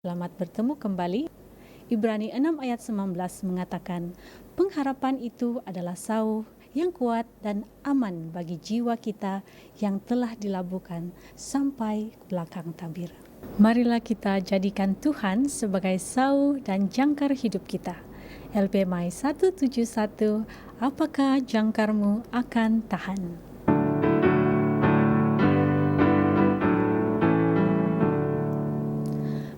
Selamat bertemu kembali. Ibrani 6 ayat 19 mengatakan, pengharapan itu adalah sauh yang kuat dan aman bagi jiwa kita yang telah dilabuhkan sampai belakang tabir. Marilah kita jadikan Tuhan sebagai sauh dan jangkar hidup kita. LPMI 171, apakah jangkarmu akan tahan?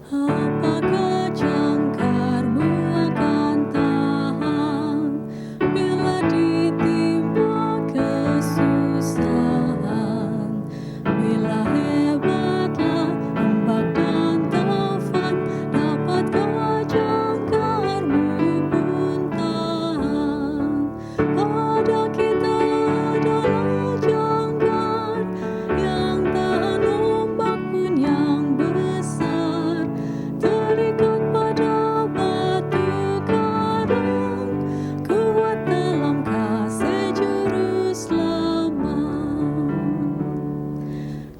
Apakah jangkarmu akan tahan bila ditimpa kesusahan, bila hebatlah ombak dan taufan, dapatkah jangkarmu pun tahan? Pada kita adalah jangkar yang tahan ombak pun yang besar, terikat pada batu karang, kuat dalam kasih juru selamat.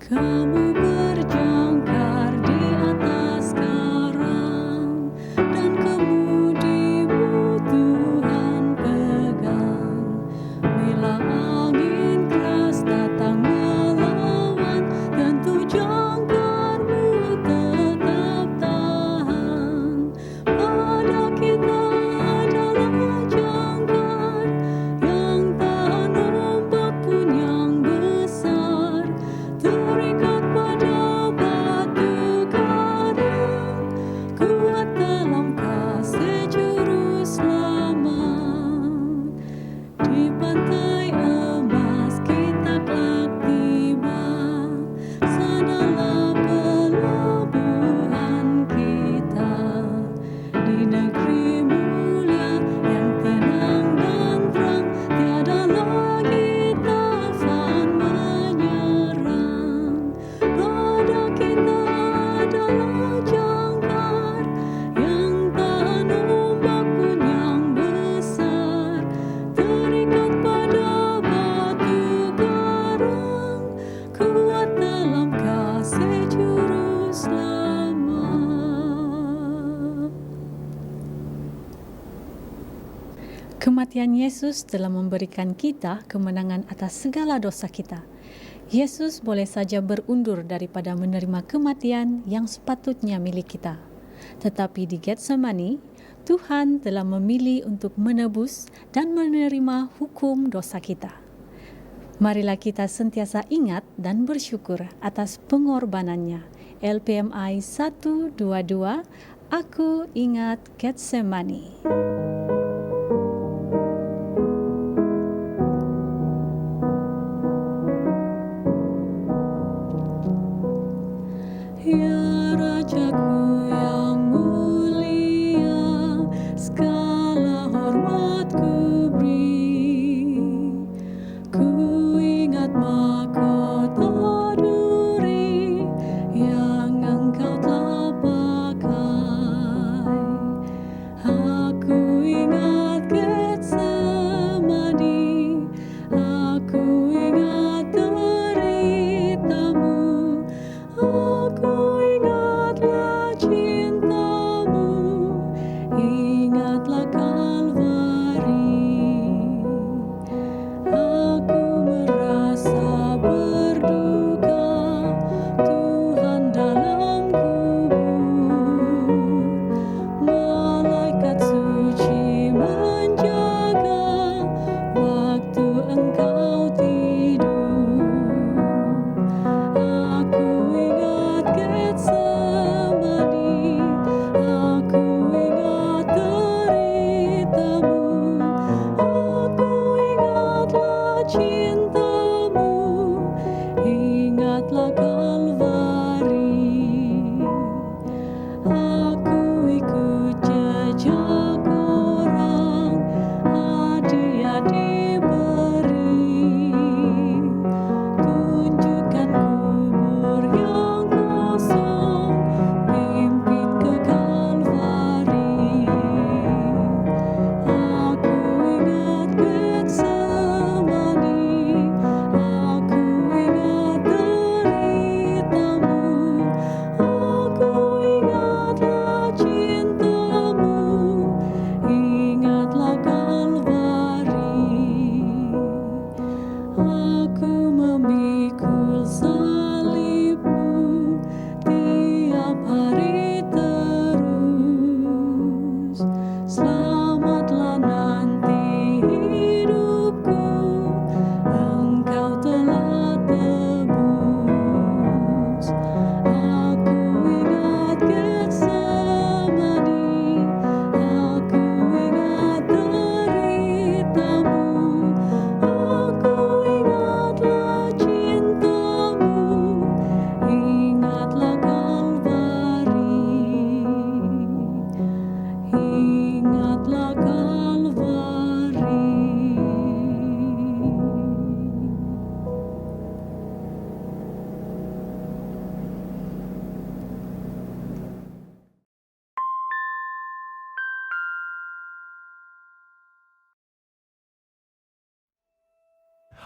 Kamu berjangkar di atas karang, dan kemudimu Tuhan pegang. Bila angin keras datang melawan, tentu jangkarmu tetap tahan. Pada kita adalah jangkar yang tahan ombak pun yang besar, terikat pada batu karang, kuat dalam kasih juru selamat. Di pantai emas kita kelak tiba, sanalah pelabuhan kita. Di negeri mulia yang tenang dan terang, tiada lagi taufan menyerang. Pada kita adalah jangkar yang tahan ombak pun yang besar, terikat pada batu karang, kuat dalam kasih juru selamat. Kematian Yesus telah memberikan kita kemenangan atas segala dosa kita. Yesus boleh saja berundur daripada menerima kematian yang sepatutnya milik kita. Tetapi di Getsemani, Tuhan telah memilih untuk menebus dan menerima hukum dosa kita. Marilah kita sentiasa ingat dan bersyukur atas pengorbanannya. LPMI 122, aku ingat Getsemani. Ya Rajaku yang mulia, segala hormat ku beri. Ku ingat mahkota duri yang Engkau telah pakai. Aku ingat Getsemani, aku ingat deritamu, aku ingatlah cinta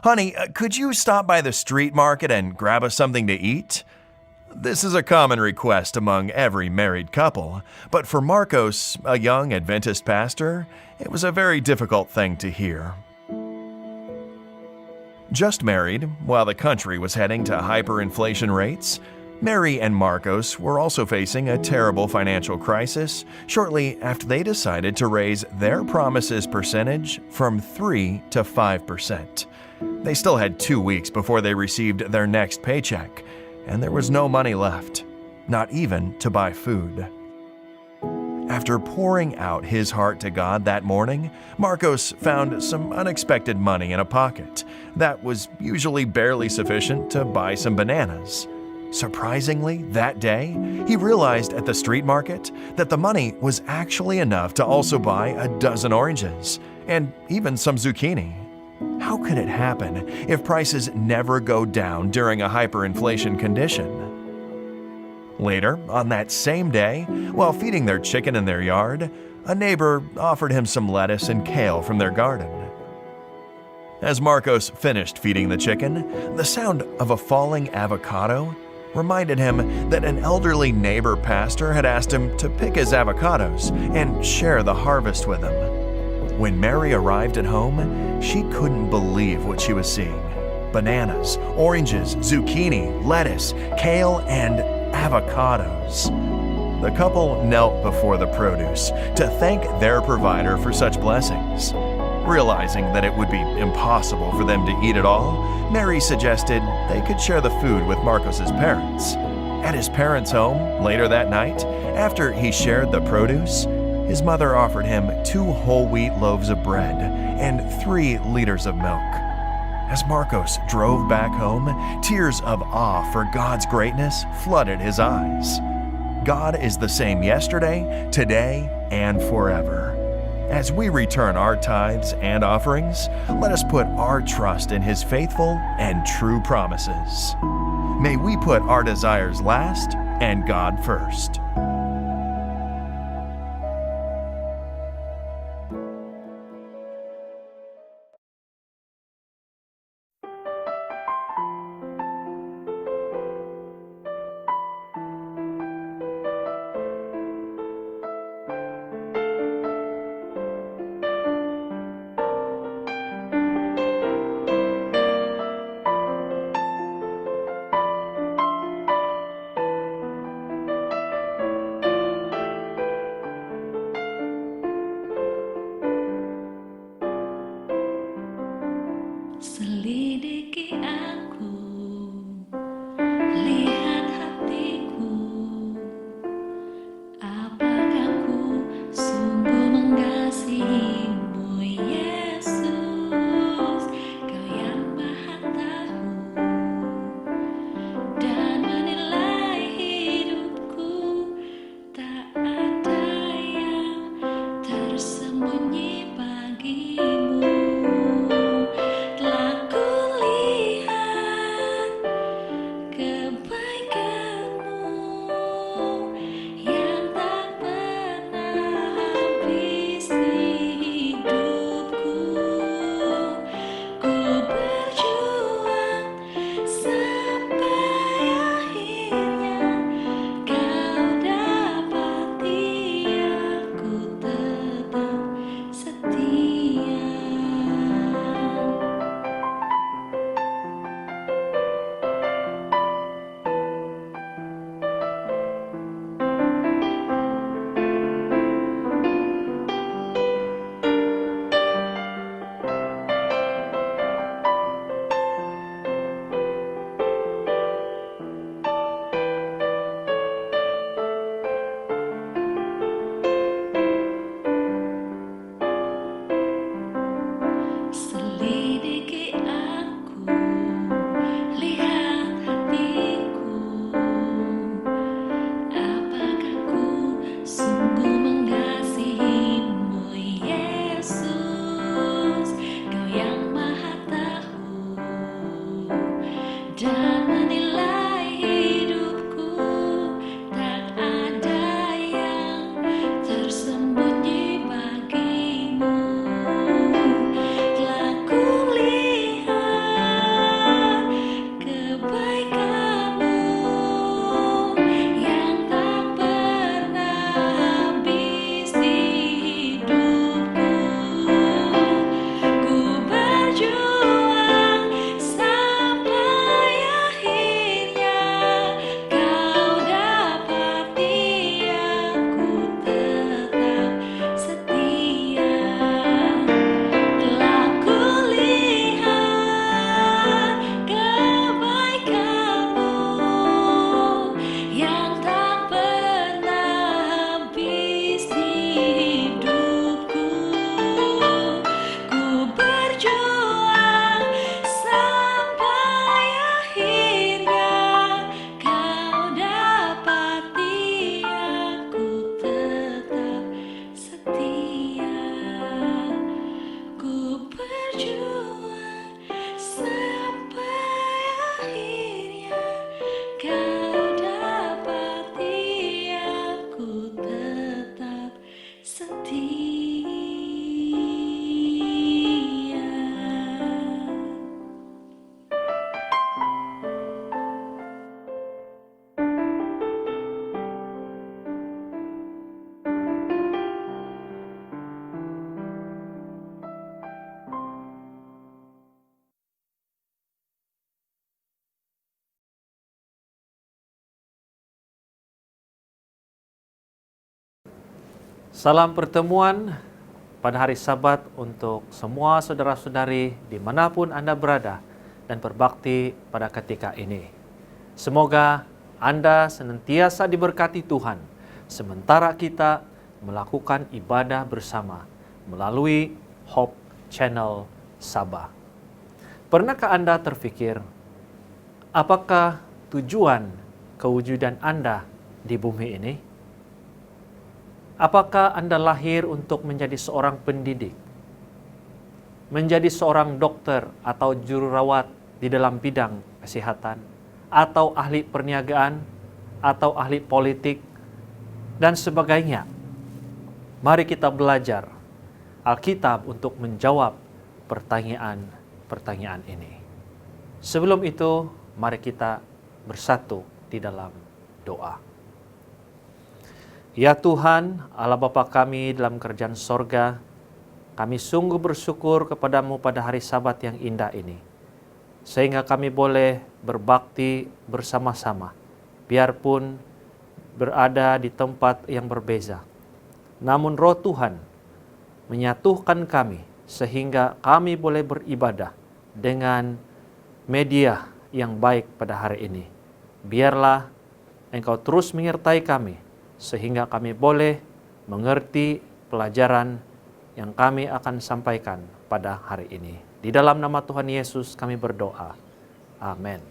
"Honey, could you stop by the street market and grab us something to eat?" This is a common request among every married couple, but for Marcos, a young Adventist pastor, it was a very difficult thing to hear. Just married, while the country was heading to hyperinflation rates, Mary and Marcos were also facing a terrible financial crisis shortly after they decided to raise their promises percentage from 3 to 5%. They still had 2 weeks before they received their next paycheck, and there was no money left, not even to buy food. After pouring out his heart to God that morning, Marcos found some unexpected money in a pocket that was usually barely sufficient to buy some bananas. Surprisingly, that day, he realized at the street market that the money was actually enough to also buy a dozen oranges and even some zucchini. How could it happen if prices never go down during a hyperinflation condition? Later, on that same day, while feeding their chicken in their yard, a neighbor offered him some lettuce and kale from their garden. As Marcos finished feeding the chicken, the sound of a falling avocado reminded him that an elderly neighbor pastor had asked him to pick his avocados and share the harvest with him. When Mary arrived at home, she couldn't believe what she was seeing. Bananas, oranges, zucchini, lettuce, kale, and avocados. The couple knelt before the produce to thank their provider for such blessings. Realizing that it would be impossible for them to eat it all, Mary suggested they could share the food with Marcos's parents. At his parents' home later that night, after he shared the produce, his mother offered him 2 whole wheat loaves of bread and 3 liters of milk. As Marcos drove back home, tears of awe for God's greatness flooded his eyes. God is the same yesterday, today, and forever. As we return our tithes and offerings, let us put our trust in His faithful and true promises. May we put our desires last and God first. Salam pertemuan pada hari Sabat untuk semua saudara-saudari dimanapun Anda berada dan berbakti pada ketika ini. Semoga Anda senantiasa diberkati Tuhan sementara kita melakukan ibadah bersama melalui Hope Channel Sabah. Pernahkah Anda terfikir, apakah tujuan kewujudan Anda di bumi ini? Apakah Anda lahir untuk menjadi seorang pendidik, menjadi seorang dokter atau jururawat di dalam bidang kesehatan, atau ahli perniagaan, atau ahli politik, dan sebagainya? Mari kita belajar Alkitab untuk menjawab pertanyaan-pertanyaan ini. Sebelum itu, mari kita bersatu di dalam doa. Ya Tuhan, Allah Bapa kami dalam kerajaan sorga, kami sungguh bersyukur kepadamu pada hari Sabat yang indah ini, sehingga kami boleh berbakti bersama-sama, biarpun berada di tempat yang berbeza. Namun Roh Tuhan menyatukan kami, sehingga kami boleh beribadah dengan media yang baik pada hari ini. Biarlah Engkau terus menyertai kami, sehingga kami boleh mengerti pelajaran yang kami akan sampaikan pada hari ini. Di dalam nama Tuhan Yesus kami berdoa. Amin.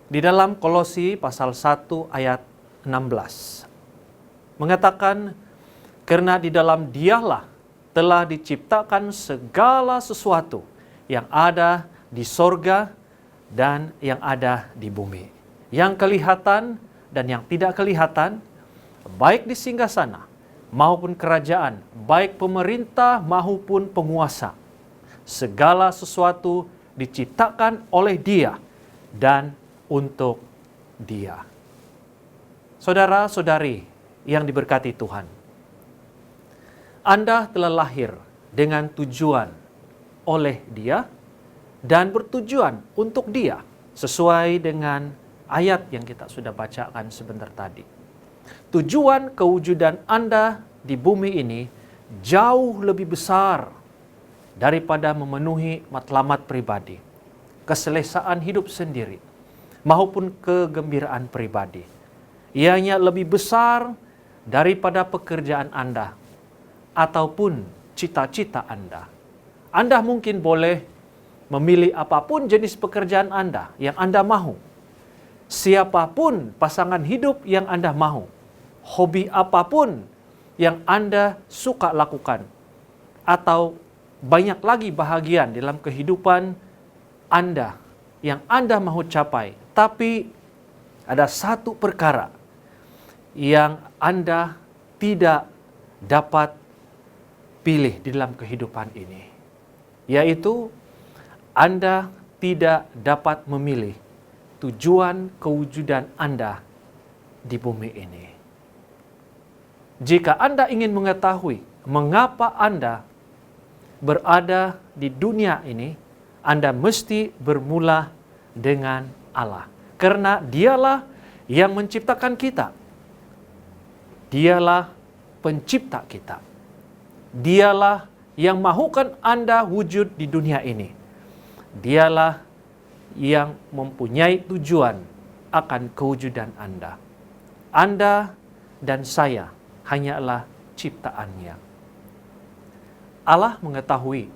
Di dalam Kolose pasal 1 ayat 16 mengatakan, karena di dalam Dialah telah diciptakan segala sesuatu yang ada di sorga dan yang ada di bumi, yang kelihatan dan yang tidak kelihatan, baik di singgasana maupun kerajaan, baik pemerintah maupun penguasa. Segala sesuatu diciptakan oleh Dia dan untuk Dia. Saudara-saudari yang diberkati Tuhan, Anda telah lahir dengan tujuan oleh Dia dan bertujuan untuk Dia, sesuai dengan ayat yang kita sudah bacakan sebentar tadi. Tujuan kewujudan Anda di bumi ini jauh lebih besar daripada memenuhi matlamat pribadi, keselesaan hidup sendiri, maupun kegembiraan pribadi. Ianya lebih besar daripada pekerjaan Anda ataupun cita-cita Anda. Anda mungkin boleh memilih apapun jenis pekerjaan Anda yang Anda mahu, siapapun pasangan hidup yang Anda mahu, hobi apapun yang Anda suka lakukan, atau banyak lagi bahagian dalam kehidupan Anda yang Anda mahu capai. Tapi ada satu perkara yang Anda tidak dapat pilih di dalam kehidupan ini, yaitu Anda tidak dapat memilih tujuan kewujudan Anda di bumi ini. Jika Anda ingin mengetahui mengapa Anda berada di dunia ini, Anda mesti bermula dengan Allah. Karena Dialah yang menciptakan kita. Dialah pencipta kita. Dialah yang mahukan Anda wujud di dunia ini. Dialah yang mempunyai tujuan akan kewujudan Anda. Anda dan saya hanyalah ciptaannya. Allah mengetahui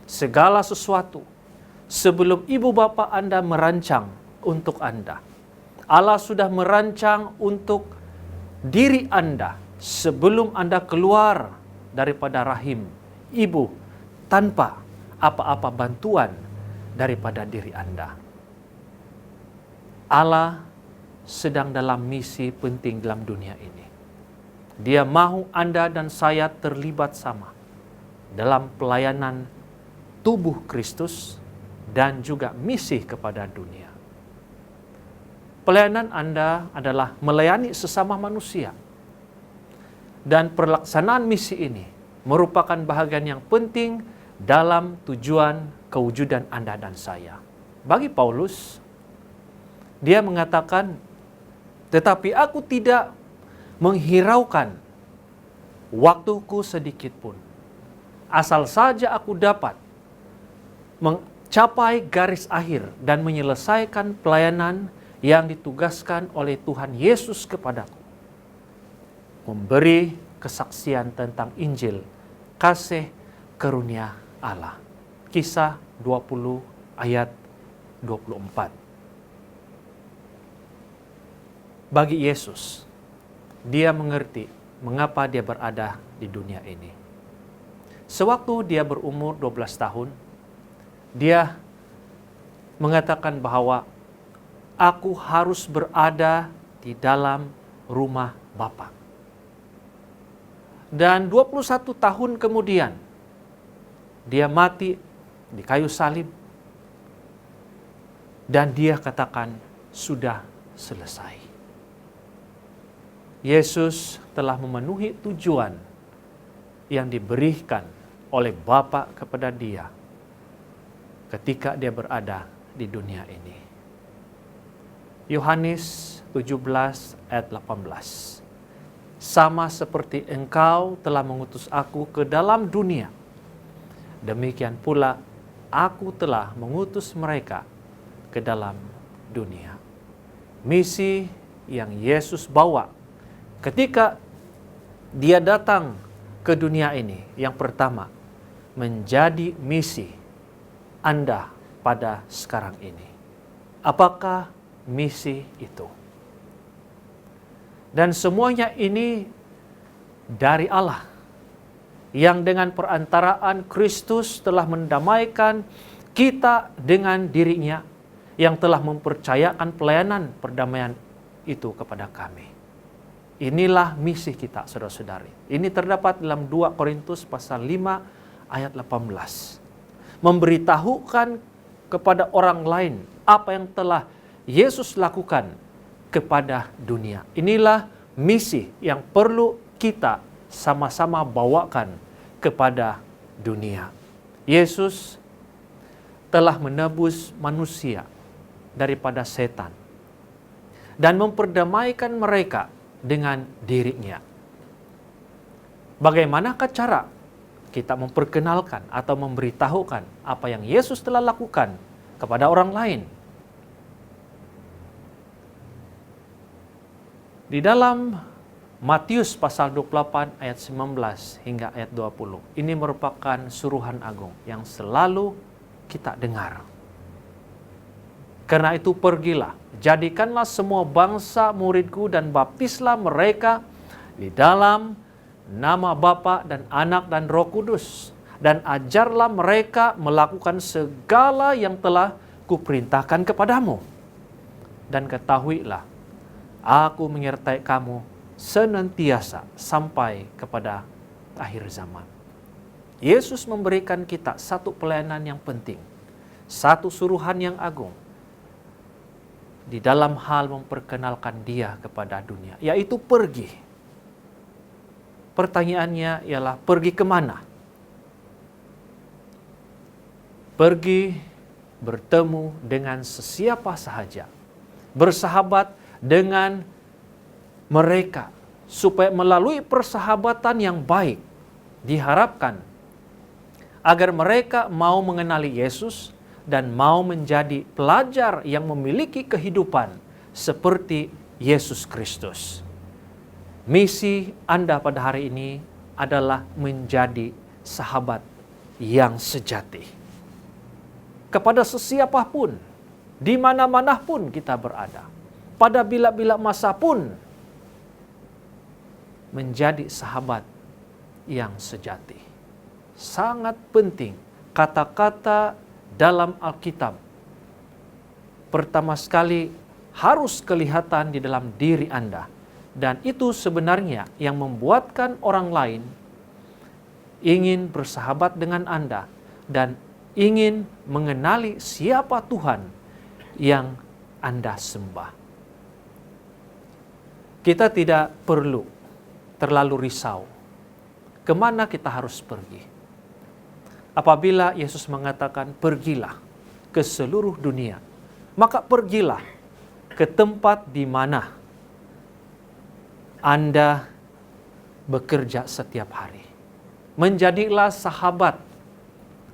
segala sesuatu sebelum ibu bapa Anda merancang untuk Anda. Allah sudah merancang untuk diri Anda sebelum Anda keluar daripada rahim ibu tanpa apa-apa bantuan daripada diri Anda. Allah sedang dalam misi penting dalam dunia ini. Dia mahu Anda dan saya terlibat sama dalam pelayanan tubuh Kristus dan juga misi kepada dunia. Pelayanan Anda adalah melayani sesama manusia. Dan pelaksanaan misi ini merupakan bahagian yang penting dalam tujuan kewujudan Anda dan saya. Bagi Paulus, dia mengatakan, tetapi aku tidak menghiraukan waktuku sedikit pun. Asal saja aku dapat mencapai garis akhir dan menyelesaikan pelayanan yang ditugaskan oleh Tuhan Yesus kepadaku. Memberi kesaksian tentang Injil, kasih karunia Allah. Kisah 20 ayat 24. Bagi Yesus, dia mengerti mengapa dia berada di dunia ini. Sewaktu dia berumur 12 tahun, dia mengatakan bahwa aku harus berada di dalam rumah Bapa. Dan 21 tahun kemudian, dia mati di kayu salib. Dan dia katakan, sudah selesai. Yesus telah memenuhi tujuan yang diberikan oleh Bapa kepada dia ketika dia berada di dunia ini. Yohanes 17 ayat 18. Sama seperti engkau telah mengutus aku ke dalam dunia, demikian pula aku telah mengutus mereka ke dalam dunia. Misi yang Yesus bawa ketika dia datang ke dunia ini, yang pertama, menjadi misi Anda pada sekarang ini. Apakah misi itu? Dan semuanya ini dari Allah, yang dengan perantaraan Kristus telah mendamaikan kita dengan dirinya, yang telah mempercayakan pelayanan perdamaian itu kepada kami. Inilah misi kita, saudara-saudari. Ini terdapat dalam 2 Korintus pasal 5 ayat 18. Memberitahukan kepada orang lain apa yang telah Yesus lakukan kepada dunia. Inilah misi yang perlu kita sama-sama bawakan kepada dunia. Yesus telah menebus manusia daripada setan dan memperdamaikan mereka dengan dirinya. Bagaimanakah cara kita memperkenalkan atau memberitahukan apa yang Yesus telah lakukan kepada orang lain? Di dalam Matius pasal 28 ayat 19 hingga ayat 20, ini merupakan suruhan agung yang selalu kita dengar. Karena itu pergilah, jadikanlah semua bangsa muridku dan baptislah mereka di dalam nama Bapa dan Anak dan Roh Kudus. Dan ajarlah mereka melakukan segala yang telah kuperintahkan kepadamu. Dan ketahuilah, aku menyertai kamu senantiasa sampai kepada akhir zaman. Yesus memberikan kita satu pelayanan yang penting, satu suruhan yang agung, di dalam hal memperkenalkan dia kepada dunia, yaitu pergi. Pertanyaannya ialah pergi kemana? Pergi bertemu dengan sesiapa sahaja, bersahabat dengan mereka, supaya melalui persahabatan yang baik diharapkan agar mereka mau mengenali Yesus dan mau menjadi pelajar yang memiliki kehidupan seperti Yesus Kristus. Misi Anda pada hari ini adalah menjadi sahabat yang sejati. Kepada sesiapapun, di mana-mana pun kita berada, pada bila-bila masa pun, menjadi sahabat yang sejati. Sangat penting kata-kata dalam Alkitab pertama sekali harus kelihatan di dalam diri Anda. Dan itu sebenarnya yang membuatkan orang lain ingin bersahabat dengan Anda dan ingin mengenali siapa Tuhan yang Anda sembah. Kita tidak perlu terlalu risau kemana kita harus pergi. Apabila Yesus mengatakan pergilah ke seluruh dunia, maka pergilah ke tempat di mana Anda bekerja setiap hari. Menjadilah sahabat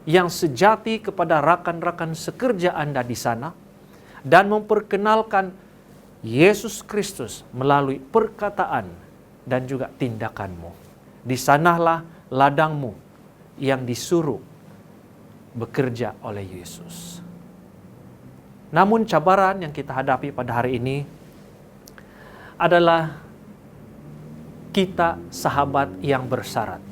yang sejati kepada rekan-rekan sekerja Anda di sana dan memperkenalkan Yesus Kristus melalui perkataan dan juga tindakanmu. Di sanalah ladangmu yang disuruh bekerja oleh Yesus. Namun cabaran yang kita hadapi pada hari ini adalah kita sahabat yang bersyarat.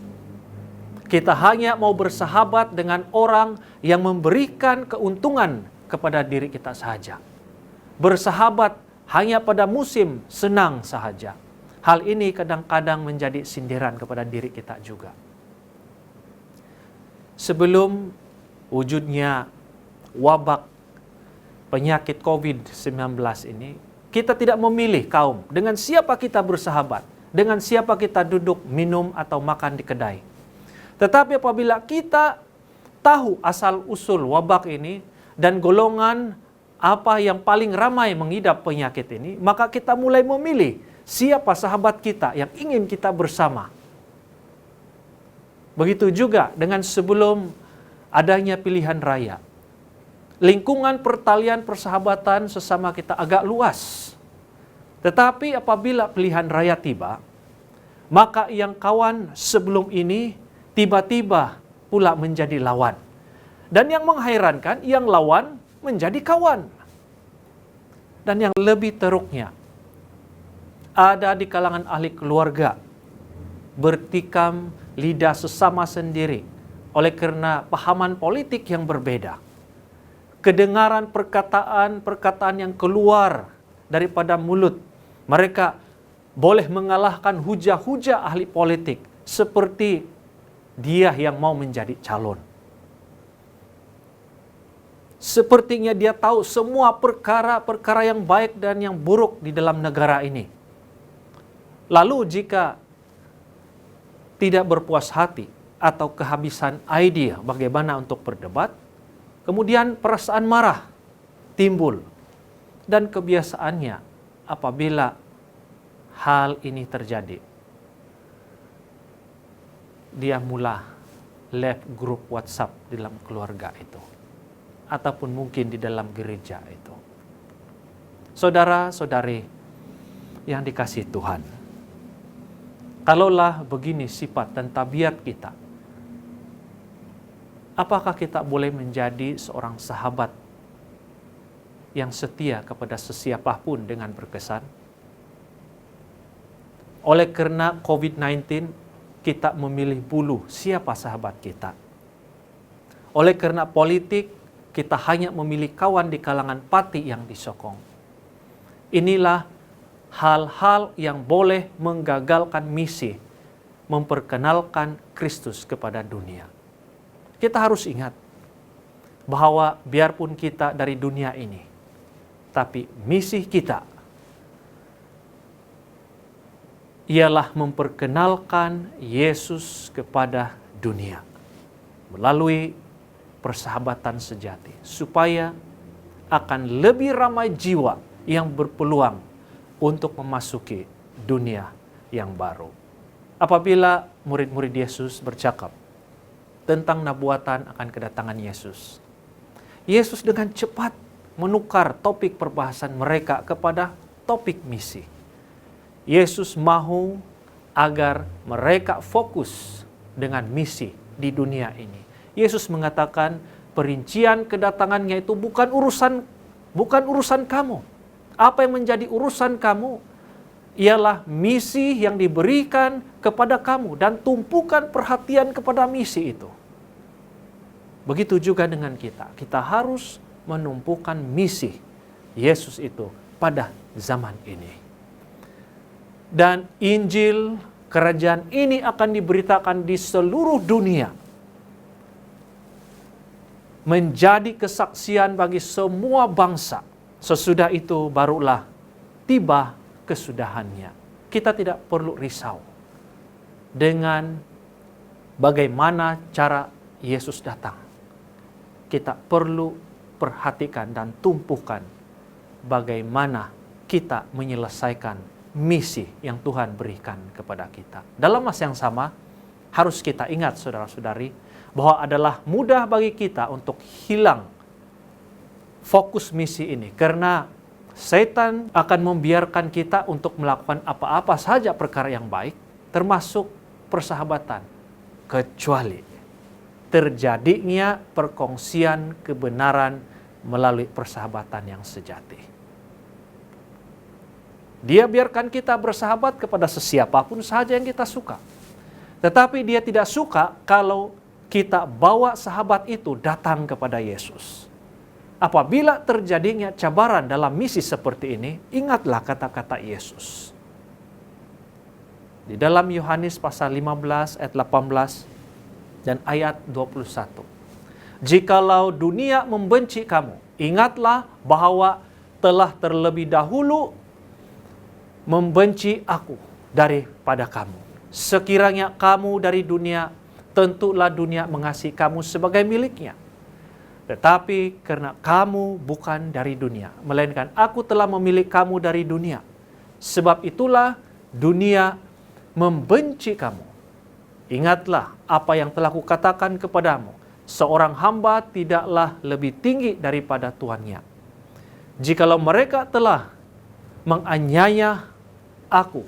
Kita hanya mau bersahabat dengan orang yang memberikan keuntungan kepada diri kita saja. Bersahabat hanya pada musim senang sahaja. Hal ini kadang-kadang menjadi sindiran kepada diri kita juga. Sebelum wujudnya wabak penyakit COVID-19 ini, kita tidak memilih kaum dengan siapa kita bersahabat, dengan siapa kita duduk, minum, atau makan di kedai. Tetapi apabila kita tahu asal-usul wabak ini dan golongan apa yang paling ramai mengidap penyakit ini, maka kita mulai memilih siapa sahabat kita yang ingin kita bersama. Begitu juga dengan sebelum adanya pilihan raya. Lingkungan pertalian persahabatan sesama kita agak luas. Tetapi apabila pilihan raya tiba, maka yang kawan sebelum ini tiba-tiba pula menjadi lawan. Dan yang menghairankan, yang lawan menjadi kawan. Dan yang lebih teruknya, ada di kalangan ahli keluarga bertikam lidah sesama sendiri oleh karena pahaman politik yang berbeda. Kedengaran perkataan-perkataan yang keluar daripada mulut mereka boleh mengalahkan hujah-hujah ahli politik seperti dia yang mau menjadi calon. Sepertinya dia tahu semua perkara-perkara yang baik dan yang buruk di dalam negara ini. Lalu jika tidak berpuas hati atau kehabisan ide bagaimana untuk berdebat, kemudian perasaan marah timbul. Dan kebiasaannya apabila hal ini terjadi, dia mula left grup WhatsApp di dalam keluarga itu, ataupun mungkin di dalam gereja itu. Saudara-saudari yang dikasihi Tuhan, kalaulah begini sifat dan tabiat kita, apakah kita boleh menjadi seorang sahabat yang setia kepada sesiapapun dengan berkesan? Oleh karena COVID-19, kita memilih bulu siapa sahabat kita. Oleh karena politik, kita hanya memilih kawan di kalangan parti yang disokong. Inilah hal-hal yang boleh menggagalkan misi, memperkenalkan Kristus kepada dunia. Kita harus ingat bahwa biarpun kita dari dunia ini, tapi misi kita ialah memperkenalkan Yesus kepada dunia melalui persahabatan sejati, supaya akan lebih ramai jiwa yang berpeluang untuk memasuki dunia yang baru. Apabila murid-murid Yesus bercakap tentang nubuatan akan kedatangan Yesus, Yesus dengan cepat menukar topik perbahasan mereka kepada topik misi. Yesus mahu agar mereka fokus dengan misi di dunia ini. Yesus mengatakan perincian kedatangannya itu bukan urusan kamu. Apa yang menjadi urusan kamu ialah misi yang diberikan kepada kamu dan tumpukan perhatian kepada misi itu. Begitu juga dengan kita. Kita harus menumpukan misi Yesus itu pada zaman ini. Dan Injil kerajaan ini akan diberitakan di seluruh dunia, menjadi kesaksian bagi semua bangsa. Sesudah itu barulah tiba kesudahannya. Kita tidak perlu risau dengan bagaimana cara Yesus datang. Kita perlu perhatikan dan tumpukan bagaimana kita menyelesaikan misi yang Tuhan berikan kepada kita. Dalam masa yang sama, harus kita ingat saudara-saudari, bahwa adalah mudah bagi kita untuk hilang fokus misi ini. Karena setan akan membiarkan kita untuk melakukan apa-apa saja perkara yang baik, termasuk persahabatan, kecuali terjadinya perkongsian kebenaran melalui persahabatan yang sejati. Dia biarkan kita bersahabat kepada sesiapapun saja yang kita suka. Tetapi dia tidak suka kalau kita bawa sahabat itu datang kepada Yesus. Apabila terjadinya cabaran dalam misi seperti ini, ingatlah kata-kata Yesus. Di dalam Yohanes pasal 15 ayat 18 dan ayat 21. Jikalau dunia membenci kamu, ingatlah bahwa telah terlebih dahulu membenci aku daripada kamu. Sekiranya kamu dari dunia, tentulah dunia mengasihi kamu sebagai miliknya. Tetapi karena kamu bukan dari dunia, melainkan aku telah memilih kamu dari dunia. Sebab itulah dunia membenci kamu. Ingatlah apa yang telah kukatakan kepadamu. Seorang hamba tidaklah lebih tinggi daripada tuannya. Jikalau mereka telah menganiaya aku,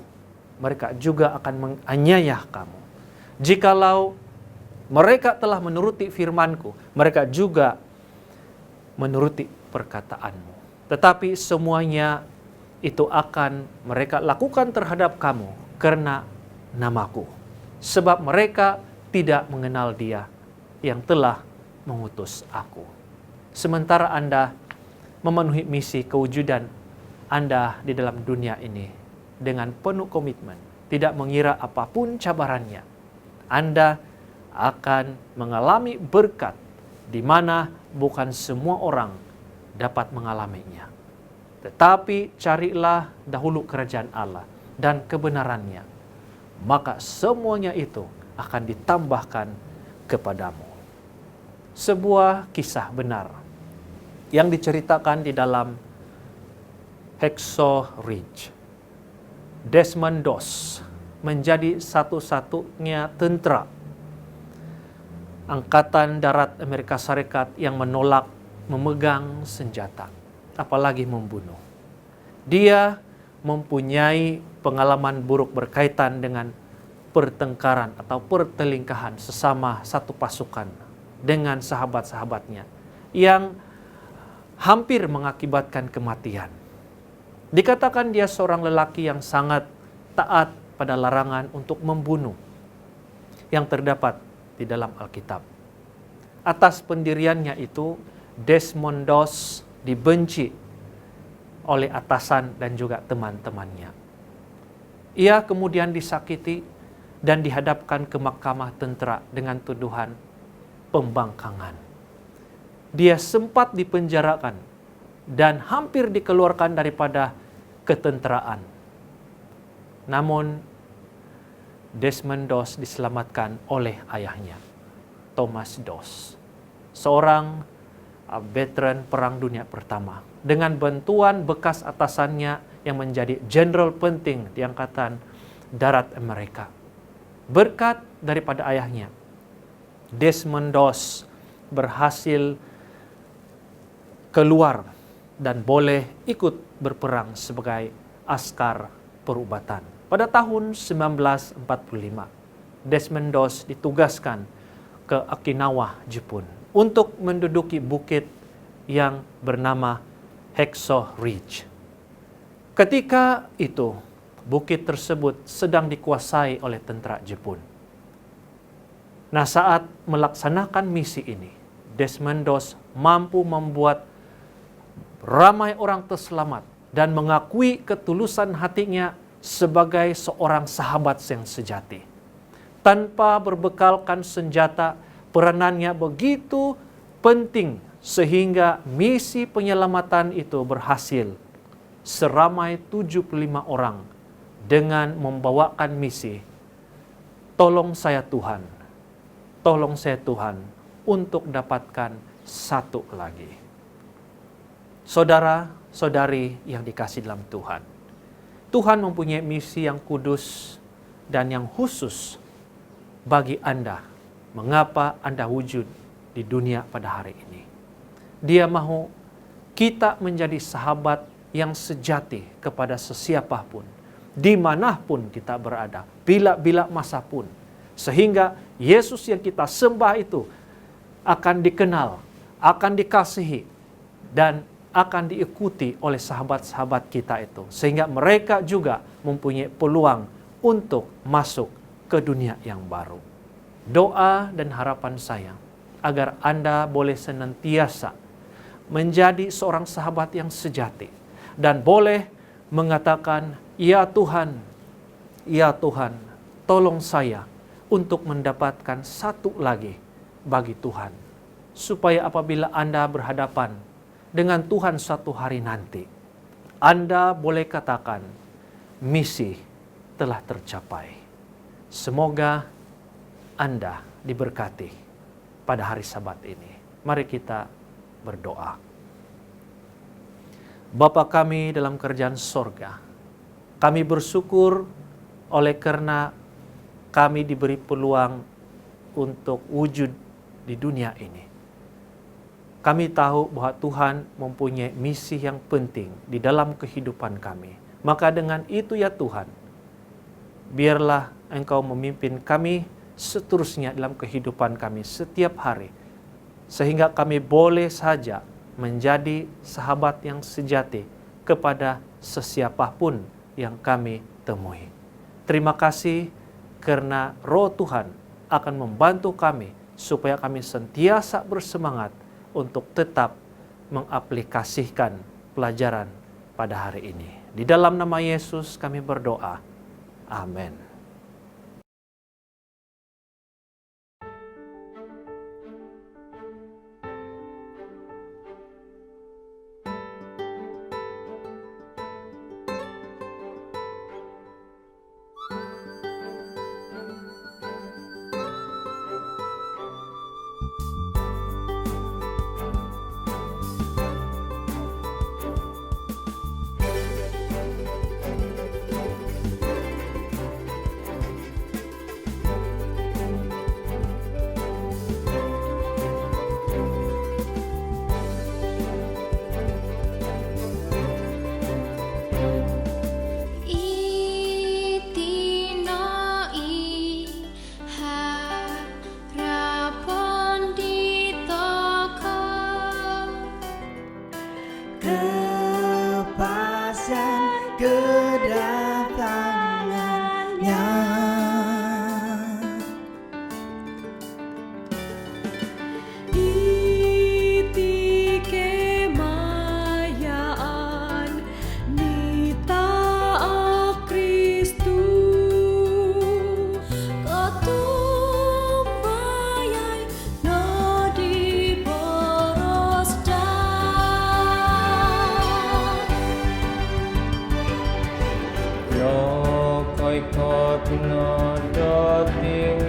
mereka juga akan menganiaya kamu. Jikalau mereka telah menuruti firmanku, mereka juga menuruti perkataanmu. Tetapi semuanya itu akan mereka lakukan terhadap kamu karena namaku. Sebab mereka tidak mengenal Dia yang telah mengutus aku. Sementara Anda memenuhi misi kewujudan Anda di dalam dunia ini dengan penuh komitmen, tidak mengira apapun cabarannya, Anda akan mengalami berkat di mana bukan semua orang dapat mengalaminya. Tetapi carilah dahulu kerajaan Allah dan kebenarannya, maka semuanya itu akan ditambahkan kepadamu. Sebuah kisah benar yang diceritakan di dalam Hacksaw Ridge. Desmond Doss menjadi satu-satunya tentara Angkatan Darat Amerika Serikat yang menolak memegang senjata, apalagi membunuh. Dia mempunyai pengalaman buruk berkaitan dengan pertengkaran atau pertelingkahan sesama satu pasukan dengan sahabat-sahabatnya yang hampir mengakibatkan kematian. Dikatakan dia seorang lelaki yang sangat taat pada larangan untuk membunuh yang terdapat di dalam Alkitab. Atas pendiriannya itu, Desmond Doss dibenci oleh atasan dan juga teman-temannya. Ia kemudian disakiti dan dihadapkan ke mahkamah tentara dengan tuduhan pembangkangan. Dia sempat dipenjarakan dan hampir dikeluarkan daripada ketenteraan. Namun, Desmond Doss diselamatkan oleh ayahnya, Thomas Doss, seorang veteran Perang Dunia Pertama, dengan bantuan bekas atasannya yang menjadi jenderal penting di Angkatan Darat Amerika. Berkat daripada ayahnya, Desmond Doss berhasil keluar dan boleh ikut berperang sebagai askar perubatan. Pada tahun 1945, Desmond Doss ditugaskan ke Okinawa, Jepun, untuk menduduki bukit yang bernama Hacksaw Ridge. Ketika itu, bukit tersebut sedang dikuasai oleh tentara Jepun. Nah, saat melaksanakan misi ini, Desmond Doss mampu membuat ramai orang terselamat dan mengakui ketulusan hatinya sebagai seorang sahabat yang sejati. Tanpa berbekalkan senjata, peranannya begitu penting sehingga misi penyelamatan itu berhasil. Seramai 75 orang dengan membawakan misi, tolong saya Tuhan untuk dapatkan satu lagi. Saudara-saudari yang dikasihi dalam Tuhan, Tuhan mempunyai misi yang kudus dan yang khusus bagi Anda. Mengapa Anda wujud di dunia pada hari ini? Dia mau kita menjadi sahabat yang sejati kepada sesiapapun, dimanapun kita berada, bila-bila masa pun. Sehingga Yesus yang kita sembah itu akan dikenal, akan dikasihi, dan akan diikuti oleh sahabat-sahabat kita itu. Sehingga mereka juga mempunyai peluang untuk masuk ke dunia yang baru. Doa dan harapan saya agar Anda boleh senantiasa menjadi seorang sahabat yang sejati dan boleh mengatakan, "Ya Tuhan, ya Tuhan, tolong saya untuk mendapatkan satu lagi bagi Tuhan." Supaya apabila Anda berhadapan dengan Tuhan suatu hari nanti, Anda boleh katakan, misi telah tercapai. Semoga Anda diberkati pada hari Sabat ini. Mari kita berdoa. Bapa kami dalam kerajaan sorga, kami bersyukur oleh karena kami diberi peluang untuk wujud di dunia ini. Kami tahu bahwa Tuhan mempunyai misi yang penting di dalam kehidupan kami. Maka dengan itu ya Tuhan, biarlah Engkau memimpin kami seterusnya dalam kehidupan kami setiap hari. Sehingga kami boleh saja menjadi sahabat yang sejati kepada sesiapapun yang kami temui. Terima kasih karena Roh Tuhan akan membantu kami supaya kami sentiasa bersemangat untuk tetap mengaplikasikan pelajaran pada hari ini. Di dalam nama Yesus kami berdoa. Amin. Lo koi kot no do ting